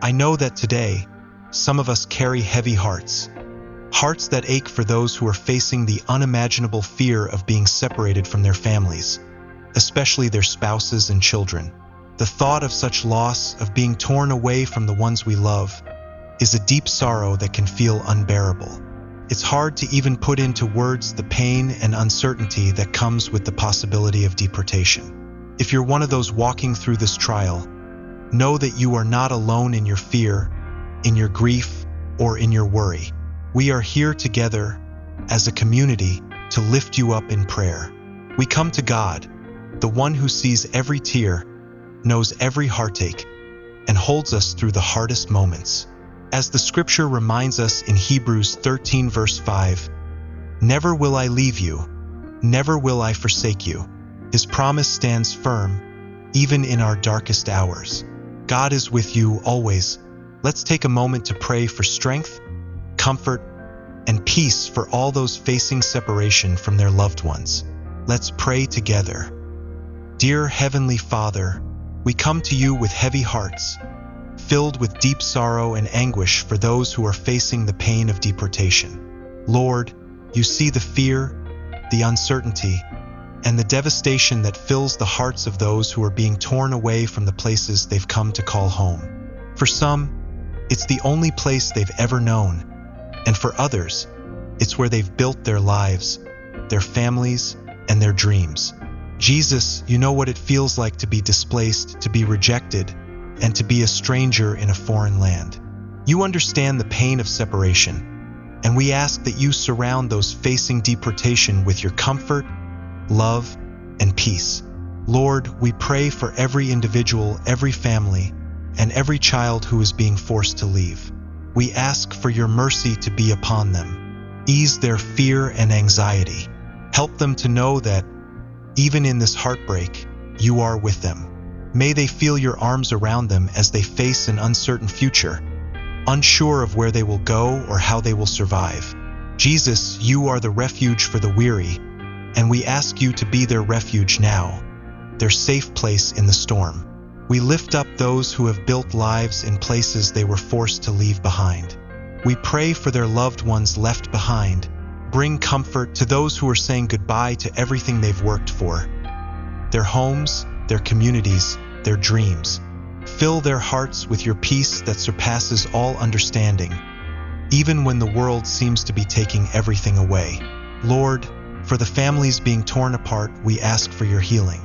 I know that today, some of us carry heavy hearts, hearts that ache for those who are facing the unimaginable fear of being separated from their families, especially their spouses and children. The thought of such loss, of being torn away from the ones we love, is a deep sorrow that can feel unbearable. It's hard to even put into words the pain and uncertainty that comes with the possibility of deportation. If you're one of those walking through this trial, know that you are not alone in your fear, in your grief, or in your worry. We are here together as a community to lift you up in prayer. We come to God, the one who sees every tear, knows every heartache, and holds us through the hardest moments. As the scripture reminds us in Hebrews 13 verse 5, "Never will I leave you, never will I forsake you." His promise stands firm, even in our darkest hours. God is with you always. Let's take a moment to pray for strength, comfort, and peace for all those facing separation from their loved ones. Let's pray together. Dear Heavenly Father, we come to you with heavy hearts, filled with deep sorrow and anguish for those who are facing the pain of deportation. Lord, you see the fear, the uncertainty, and the devastation that fills the hearts of those who are being torn away from the places they've come to call home. For some, it's the only place they've ever known, and for others, it's where they've built their lives, their families, and their dreams. Jesus, you know what it feels like to be displaced, to be rejected, and to be a stranger in a foreign land. You understand the pain of separation, and we ask that you surround those facing deportation with your comfort, love, and peace. Lord, we pray for every individual, every family, and every child who is being forced to leave. We ask for your mercy to be upon them. Ease their fear and anxiety. Help them to know that, even in this heartbreak, you are with them. May they feel your arms around them as they face an uncertain future, unsure of where they will go or how they will survive. Jesus, you are the refuge for the weary, and we ask you to be their refuge now, their safe place in the storm. We lift up those who have built lives in places they were forced to leave behind. We pray for their loved ones left behind. Bring comfort to those who are saying goodbye to everything they've worked for, their homes, their communities, their dreams. Fill their hearts with your peace that surpasses all understanding, even when the world seems to be taking everything away. Lord, for the families being torn apart, we ask for your healing.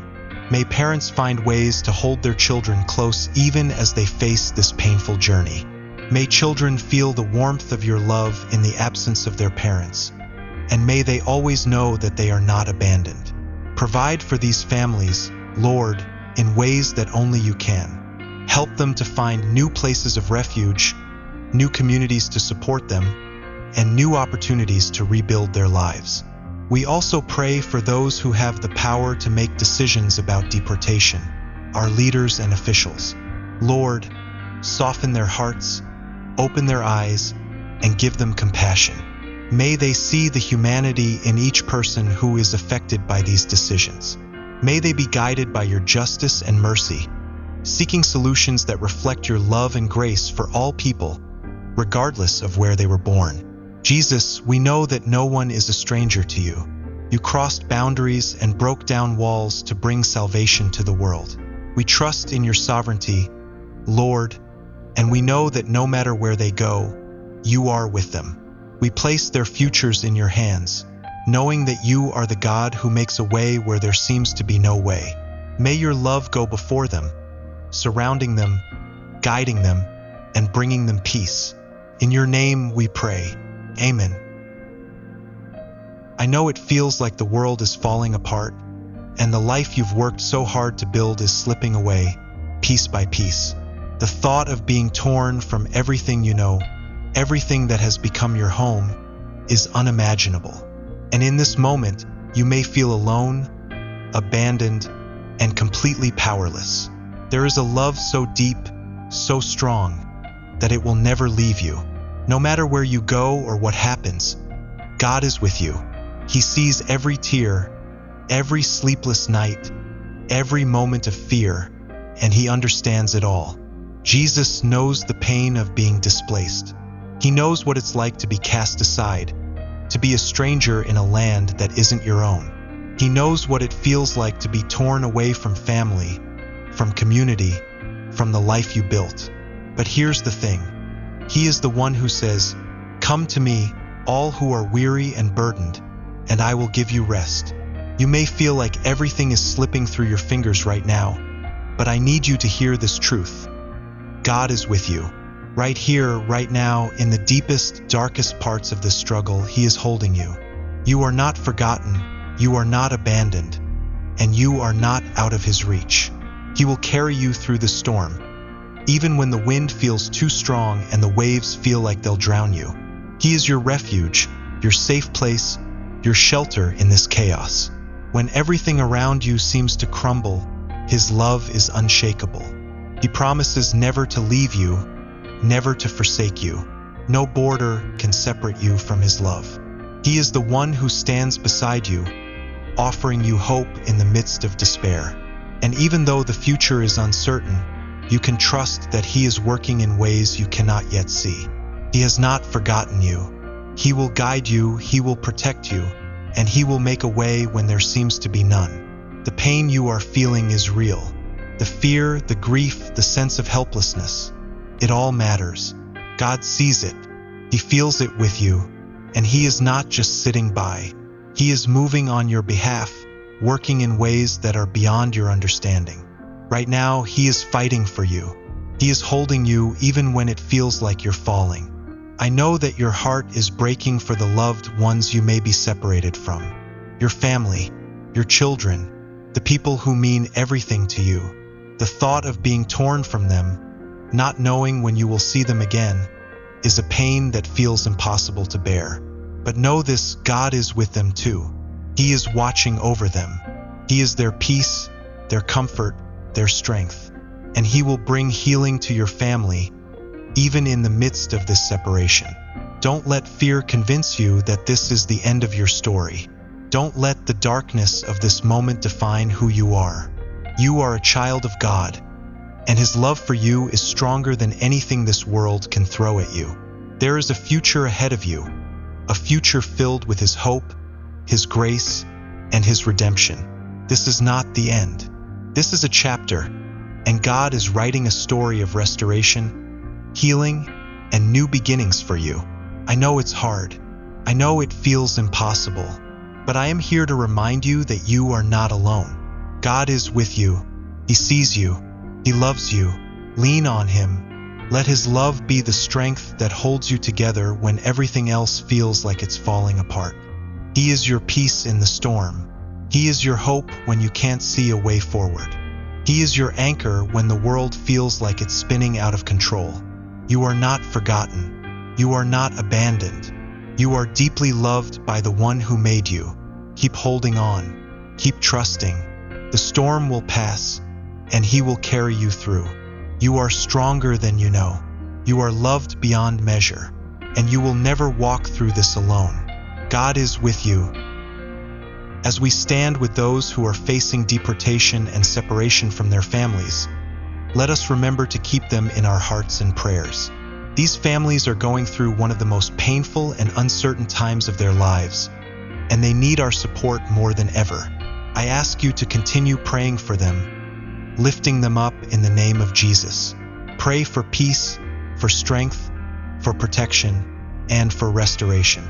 May parents find ways to hold their children close even as they face this painful journey. May children feel the warmth of your love in the absence of their parents, and may they always know that they are not abandoned. Provide for these families, Lord, in ways that only you can. Help them to find new places of refuge, new communities to support them, and new opportunities to rebuild their lives. We also pray for those who have the power to make decisions about deportation, our leaders and officials. Lord, soften their hearts, open their eyes, and give them compassion. May they see the humanity in each person who is affected by these decisions. May they be guided by your justice and mercy, seeking solutions that reflect your love and grace for all people, regardless of where they were born. Jesus, we know that no one is a stranger to you. You crossed boundaries and broke down walls to bring salvation to the world. We trust in your sovereignty, Lord, and we know that no matter where they go, you are with them. We place their futures in your hands, knowing that you are the God who makes a way where there seems to be no way. May your love go before them, surrounding them, guiding them, and bringing them peace. In your name we pray. Amen. I know it feels like the world is falling apart, and the life you've worked so hard to build is slipping away, piece by piece. The thought of being torn from everything you know, everything that has become your home, is unimaginable. And in this moment, you may feel alone, abandoned, and completely powerless. There is a love so deep, so strong, that it will never leave you. No matter where you go or what happens, God is with you. He sees every tear, every sleepless night, every moment of fear, and He understands it all. Jesus knows the pain of being displaced. He knows what it's like to be cast aside, to be a stranger in a land that isn't your own. He knows what it feels like to be torn away from family, from community, from the life you built. But here's the thing. He is the one who says, "Come to me, all who are weary and burdened, and I will give you rest." You may feel like everything is slipping through your fingers right now, but I need you to hear this truth. God is with you. Right here, right now, in the deepest, darkest parts of this struggle, He is holding you. You are not forgotten, you are not abandoned, and you are not out of His reach. He will carry you through the storm, even when the wind feels too strong and the waves feel like they'll drown you. He is your refuge, your safe place, your shelter in this chaos. When everything around you seems to crumble, His love is unshakable. He promises never to leave you, never to forsake you. No border can separate you from His love. He is the one who stands beside you, offering you hope in the midst of despair. And even though the future is uncertain, you can trust that He is working in ways you cannot yet see. He has not forgotten you. He will guide you, He will protect you, and He will make a way when there seems to be none. The pain you are feeling is real. The fear, the grief, the sense of helplessness. It all matters. God sees it. He feels it with you, and He is not just sitting by. He is moving on your behalf, working in ways that are beyond your understanding. Right now, He is fighting for you. He is holding you even when it feels like you're falling. I know that your heart is breaking for the loved ones you may be separated from. Your family, your children, the people who mean everything to you. The thought of being torn from them, not knowing when you will see them again, is a pain that feels impossible to bear. But know this, God is with them too. He is watching over them. He is their peace, their comfort, their strength. And He will bring healing to your family, even in the midst of this separation. Don't let fear convince you that this is the end of your story. Don't let the darkness of this moment define who you are. You are a child of God, and His love for you is stronger than anything this world can throw at you. There is a future ahead of you, a future filled with His hope, His grace, and His redemption. This is not the end. This is a chapter, and God is writing a story of restoration, healing, and new beginnings for you. I know it's hard. I know it feels impossible, but I am here to remind you that you are not alone. God is with you. He sees you. He loves you. Lean on Him. Let His love be the strength that holds you together when everything else feels like it's falling apart. He is your peace in the storm. He is your hope when you can't see a way forward. He is your anchor when the world feels like it's spinning out of control. You are not forgotten. You are not abandoned. You are deeply loved by the one who made you. Keep holding on. Keep trusting. The storm will pass, and He will carry you through. You are stronger than you know. You are loved beyond measure, and you will never walk through this alone. God is with you. As we stand with those who are facing deportation and separation from their families, let us remember to keep them in our hearts and prayers. These families are going through one of the most painful and uncertain times of their lives, and they need our support more than ever. I ask you to continue praying for them, lifting them up in the name of Jesus. Pray for peace, for strength, for protection, and for restoration.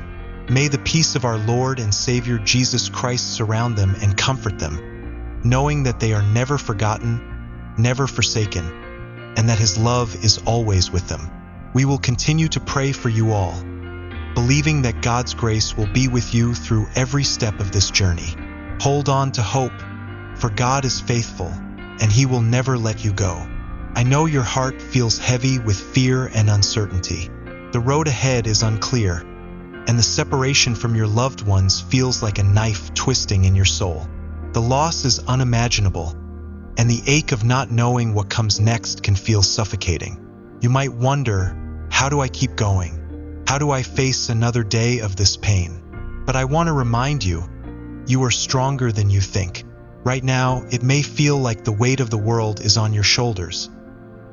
May the peace of our Lord and Savior Jesus Christ surround them and comfort them, knowing that they are never forgotten, never forsaken, and that His love is always with them. We will continue to pray for you all, believing that God's grace will be with you through every step of this journey. Hold on to hope, for God is faithful, and He will never let you go. I know your heart feels heavy with fear and uncertainty. The road ahead is unclear, and the separation from your loved ones feels like a knife twisting in your soul. The loss is unimaginable, and the ache of not knowing what comes next can feel suffocating. You might wonder, how do I keep going? How do I face another day of this pain? But I want to remind you, you are stronger than you think. Right now, it may feel like the weight of the world is on your shoulders,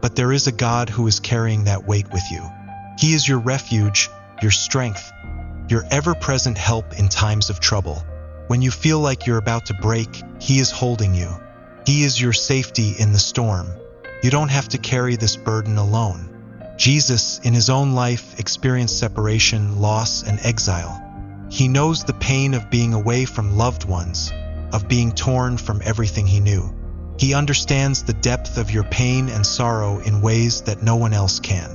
but there is a God who is carrying that weight with you. He is your refuge, your strength, your ever-present help in times of trouble. When you feel like you're about to break, He is holding you. He is your safety in the storm. You don't have to carry this burden alone. Jesus, in His own life, experienced separation, loss, and exile. He knows the pain of being away from loved ones, of being torn from everything He knew. He understands the depth of your pain and sorrow in ways that no one else can.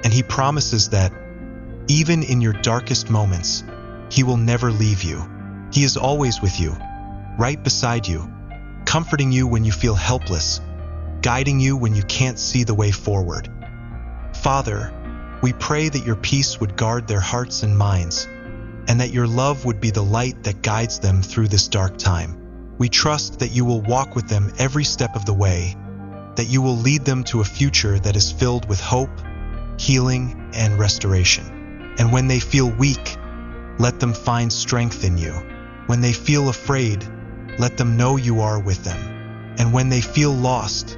And He promises that, even in your darkest moments, He will never leave you. He is always with you, right beside you, comforting you when you feel helpless, guiding you when you can't see the way forward. Father, we pray that your peace would guard their hearts and minds, and that your love would be the light that guides them through this dark time. We trust that you will walk with them every step of the way, that you will lead them to a future that is filled with hope, healing, and restoration. And when they feel weak, let them find strength in you. When they feel afraid, let them know you are with them. And when they feel lost,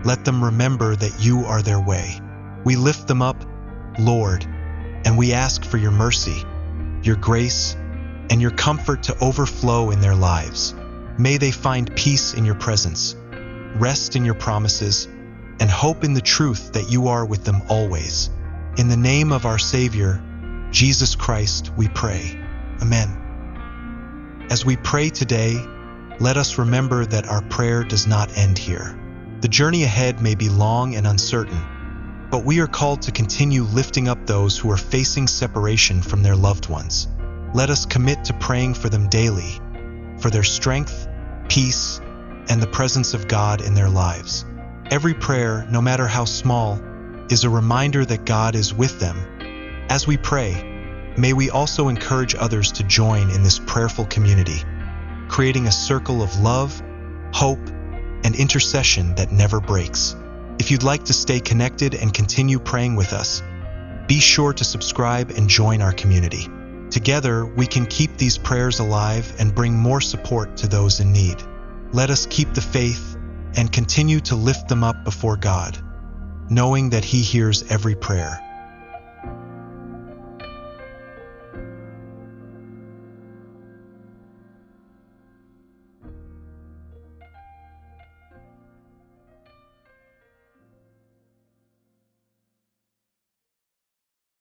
let them remember that you are their way. We lift them up, Lord, and we ask for your mercy, your grace, and your comfort to overflow in their lives. May they find peace in your presence, rest in your promises, and hope in the truth that you are with them always. In the name of our Savior, Jesus Christ, we pray. Amen. As we pray today, let us remember that our prayer does not end here. The journey ahead may be long and uncertain, but we are called to continue lifting up those who are facing separation from their loved ones. Let us commit to praying for them daily, for their strength, peace, and the presence of God in their lives. Every prayer, no matter how small, is a reminder that God is with them. As we pray, may we also encourage others to join in this prayerful community, creating a circle of love, hope, and intercession that never breaks. If you'd like to stay connected and continue praying with us, be sure to subscribe and join our community. Together, we can keep these prayers alive and bring more support to those in need. Let us keep the faith and continue to lift them up before God, knowing that He hears every prayer.